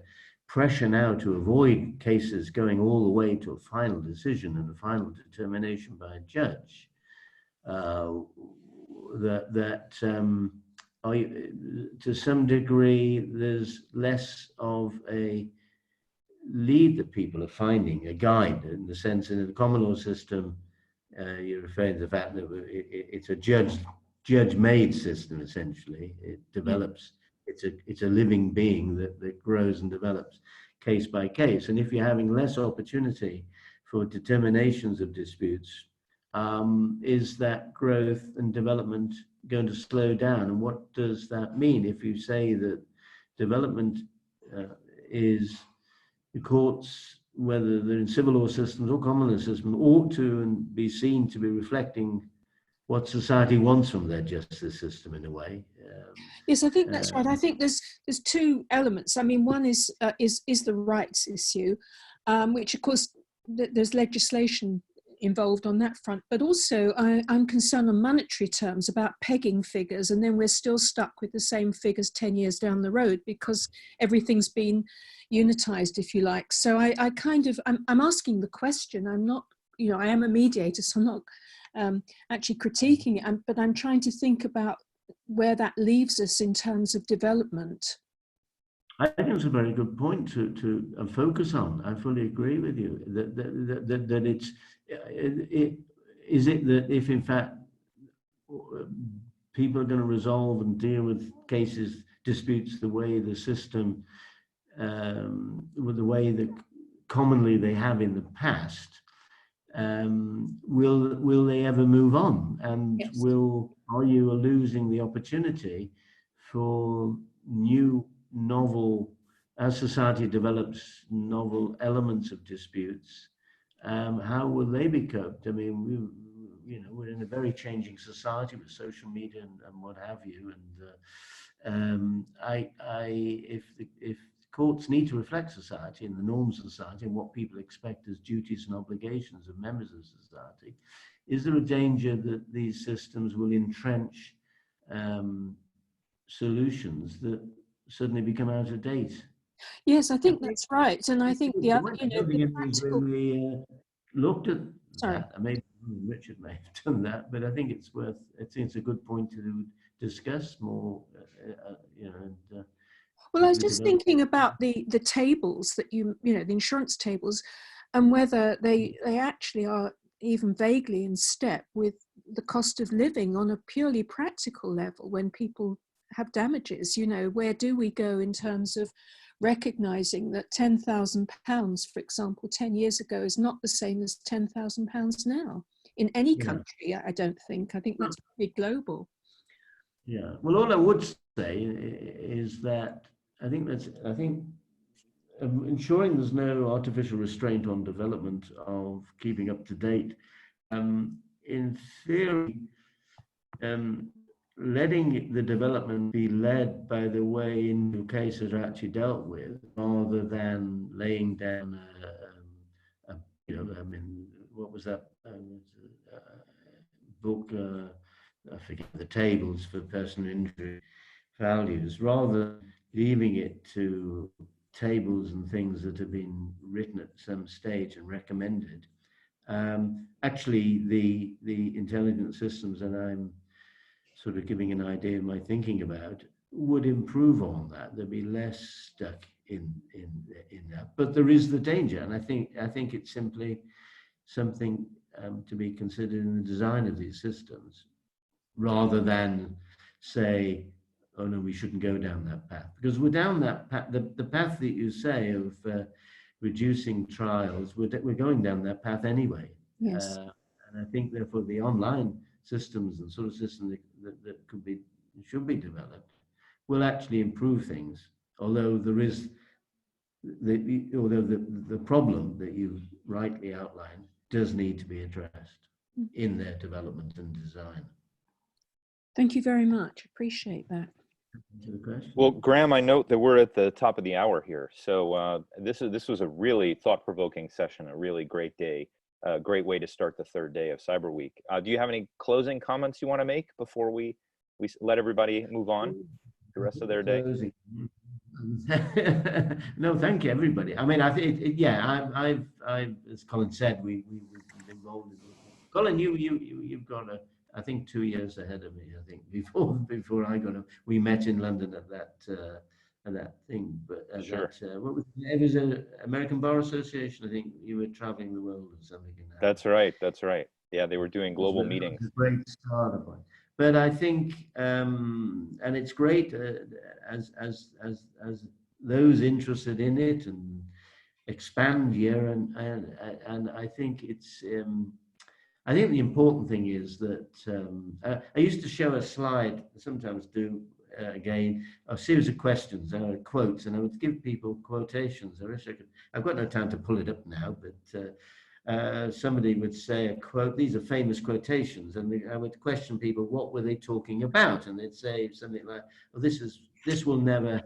pressure now to avoid cases going all the way to a final decision and a final determination by a judge, to some degree there's less of a lead that people are finding, a guide, in the sense in the common law system, you're referring to the fact that it's a judge-made system, essentially. It develops, it's a living being that grows and develops case by case. And if you're having less opportunity for determinations of disputes, is that growth and development going to slow down? And what does that mean if you say that development is the courts, whether they're in civil law systems or common law systems, ought to and be seen to be reflecting what society wants from their justice system in a way? Yes, I think that's right. I think there's two elements. I mean, one is the rights issue, which of course there's legislation involved on that front, but also I'm concerned on monetary terms about pegging figures, and then we're still stuck with the same figures 10 years down the road because everything's been unitized, if you like. So I'm asking the question. I'm not, I am a mediator, so I'm not actually critiquing it, but I'm trying to think about where that leaves us in terms of development. I think it's a very good point to focus on. I fully agree with you that is it that if in fact people are going to resolve and deal with cases, disputes the way the system, with the way that commonly they have in the past, will they ever move on? And yes. Are you losing the opportunity for new novel, as society develops novel elements of disputes, how will they be coped? I mean, we're in a very changing society with social media and what have you. And if courts need to reflect society and the norms of society and what people expect as duties and obligations of members of society, is there a danger that these systems will entrench solutions that suddenly become out of date? Yes, I think that's right. And I think the other, I don't think anybody's really looked at that. Maybe Richard may have done that, but I think it's a good point to discuss more, well, I was just thinking about the tables that the insurance tables, and whether they actually are even vaguely in step with the cost of living on a purely practical level when people have damages. Where do we go in terms of recognizing that £10,000, for example, 10 years ago is not the same as £10,000 now in any country? I don't think. I think that's pretty global. Yeah. Well, all I would say is that I think ensuring there's no artificial restraint on development of keeping up to date. In theory, letting the development be led by the way new cases are actually dealt with, rather than laying down what was that book? I forget, the tables for personal injury values, rather than leaving it to tables and things that have been written at some stage and recommended. Actually, the intelligent systems that I'm sort of giving an idea of my thinking about would improve on that. There'd be less stuck in that. But there is the danger, and I think it's simply something to be considered in the design of these systems, rather than say, oh no, we shouldn't go down that path, because we're down that path. The path that you say of reducing trials, we're going down that path anyway. Yes. And I think therefore the online systems and sort of systems that should be developed will actually improve things. Although there is the problem that you rightly outlined does need to be addressed in their development and design. Thank you very much. Appreciate that. To the question. Well, Graham, I note that we're at the top of the hour here. So this was a really thought-provoking session, a really great day, a great way to start the third day of Cyberweek. Do you have any closing comments you want to make before we let everybody move on the rest of their day? No, thank you, everybody. I mean, I think, I've, as Colin said, we've been involved in. Colin, you've got I think 2 years ahead of me. I think before I got we met in London at that thing. But sure. What was it? Was an American Bar Association. I think you were traveling the world or something. That's right. That's right. Yeah, they were doing global meetings. A great starter point. But I think, and it's great as those interested in it and expand here, and I think it's. I think the important thing is that I used to show a slide, sometimes do again, a series of questions, quotes, and I would give people quotations. I wish I could. I've got no time to pull it up now, but somebody would say a quote. These are famous quotations, and I would question people, what were they talking about? And they'd say something like, "Well, this will never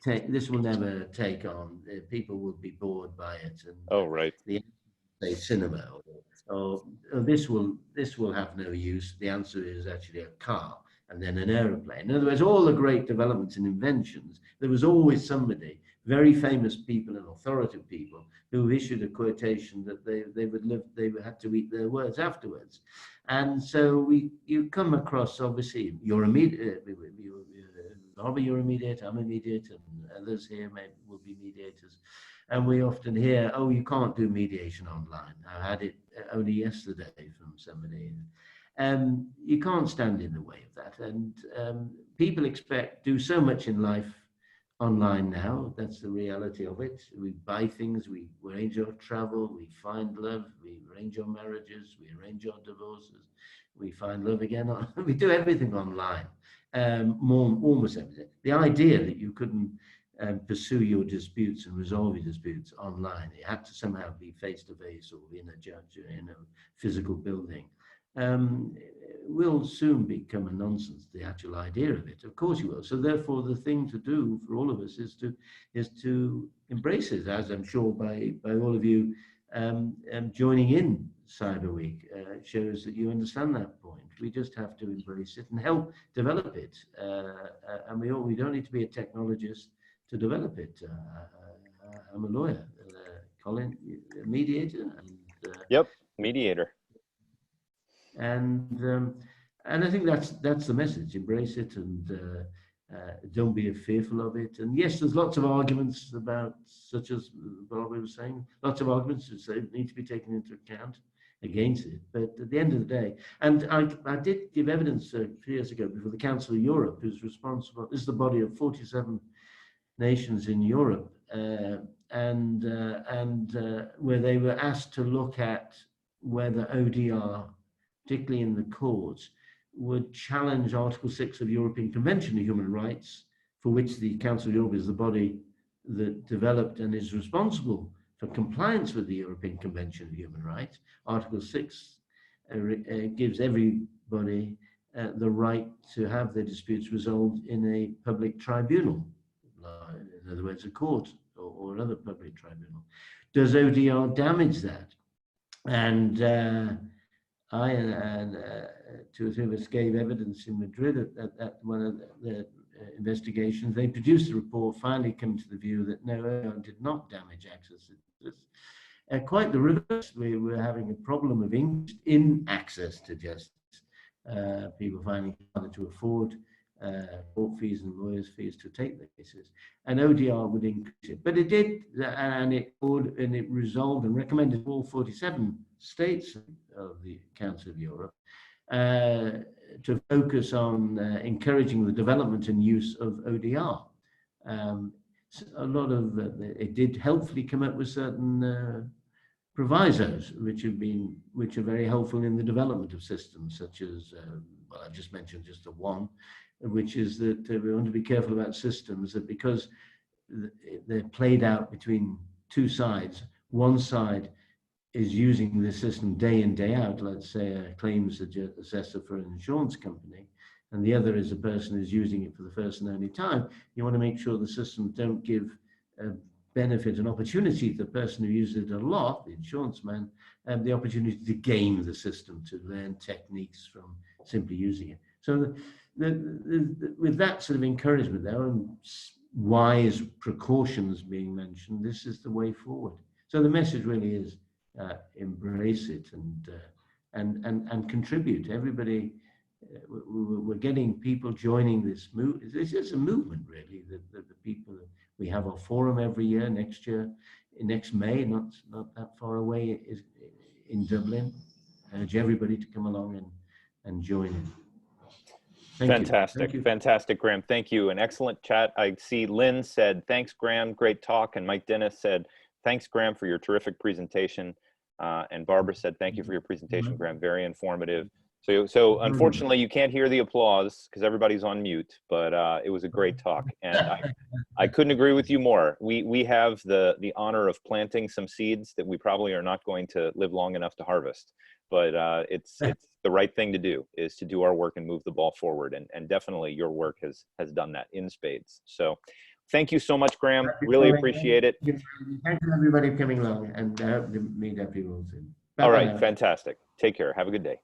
take on. People will be bored by it." And oh, right. Say cinema, or this will have no use. The answer is actually a car, and then an aeroplane. In other words, all the great developments and inventions, there was always somebody, very famous people and authoritative people, who issued a quotation that they had to eat their words afterwards. And so you come across, obviously, you're immediate, Bobby, you're immediate, I'm immediate, and others here will be mediators. And we often hear, oh, you can't do mediation online. I had it only yesterday from somebody. You can't stand in the way of that. And people do so much in life online now. That's the reality of it. We buy things, we arrange our travel, we find love, we arrange our marriages, we arrange our divorces, we find love again. We do everything online, almost everything. The idea that you couldn't pursue your disputes and resolve your disputes online, it had to somehow be face-to-face or in a physical building, will soon become a nonsense, the actual idea of it. Of course you will. So therefore the thing to do for all of us is to embrace it, as I'm sure by all of you joining in Cyberweek shows that you understand that point. We just have to embrace it and help develop it. And we don't need to be a technologist to develop it. I'm a lawyer. Colin, a mediator. And, yep, mediator. And I think that's the message. Embrace it and don't be fearful of it. And yes, there's lots of arguments about, such as Barbara was saying, lots of arguments that need to be taken into account against it. But at the end of the day, and I did give evidence 3 years ago before the Council of Europe, who's responsible. This is the body of 47 nations in Europe, and where they were asked to look at whether ODR, particularly in the courts, would challenge Article 6 of the European Convention of Human Rights, for which the Council of Europe is the body that developed and is responsible for compliance with the European Convention of Human Rights. Article 6 gives everybody the right to have their disputes resolved in a public tribunal, in other words, a court or another public tribunal. Does ODR damage that? And I and 2 or 3 of us gave evidence in Madrid at one of the investigations. They produced a report, finally come to the view that no, it did not damage access. Quite the reverse. We were having a problem of in access to justice. People finding it harder to afford court fees and lawyers' fees to take the cases, and ODR would increase it. But it did, and it resolved and recommended all 47 states of the Council of Europe to focus on encouraging the development and use of ODR. A lot of it did helpfully come up with certain provisos, which are very helpful in the development of systems, such as well, I just mentioned just the one, which is that we want to be careful about systems that because they're played out between two sides. One side is using the system day in, day out, let's say a claims assessor for an insurance company, and the other is a person who's using it for the first and only time. You want to make sure the systems don't give a benefit and opportunity to the person who uses it a lot, the insurance man, and the opportunity to game the system, to learn techniques from simply using it. So with that sort of encouragement there and wise precautions being mentioned, this is the way forward. So the message really is embrace it and contribute. Everybody, we're getting people joining this movement. This is a movement, really. The people, we have our forum every year. Next year, next May, not that far away, is in Dublin. I urge everybody to come along and join in. Fantastic. Fantastic, Graham. Thank you. An excellent chat. I see Lynn said, thanks, Graham. Great talk. And Mike Dennis said, thanks, Graham, for your terrific presentation. And Barbara said, thank you for your presentation, Graham. Very informative. So unfortunately, you can't hear the applause because everybody's on mute, but it was a great talk. And I couldn't agree with you more. We have the honor of planting some seeds that we probably are not going to live long enough to harvest. But it's the right thing to do, is to do our work and move the ball forward. And definitely your work has done that in spades. So thank you so much, Graham. Really appreciate it. Thank you, everybody, for coming along, and I hope to meet everyone soon. All right, fantastic. Take care. Have a good day.